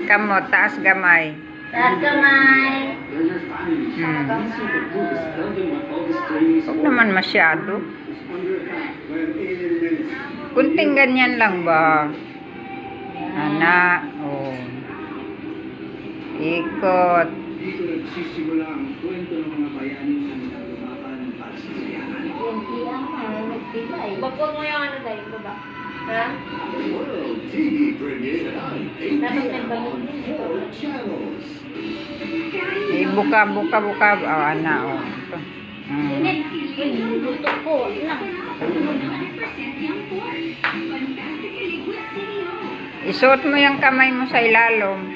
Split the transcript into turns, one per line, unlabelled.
Kamot, taas gamay.
Taas kamay.
Huwag naman masyado. Kunting ganyan lang ba? Anak, oh. Ikot.
Dito nagsisimula ang kwento ng mga bayani na lumaban para sa kayanan.
Bakit mo yung ano tayo, baba? Ha?
World TV premiere tonight, 8
Dapat
p.m. on
nagbago.
4 channels.
Buka. Oh, anak, oh. Ito.
Init. Luto ko. Lang.
Isuot mo yung kamay mo sa ilalom.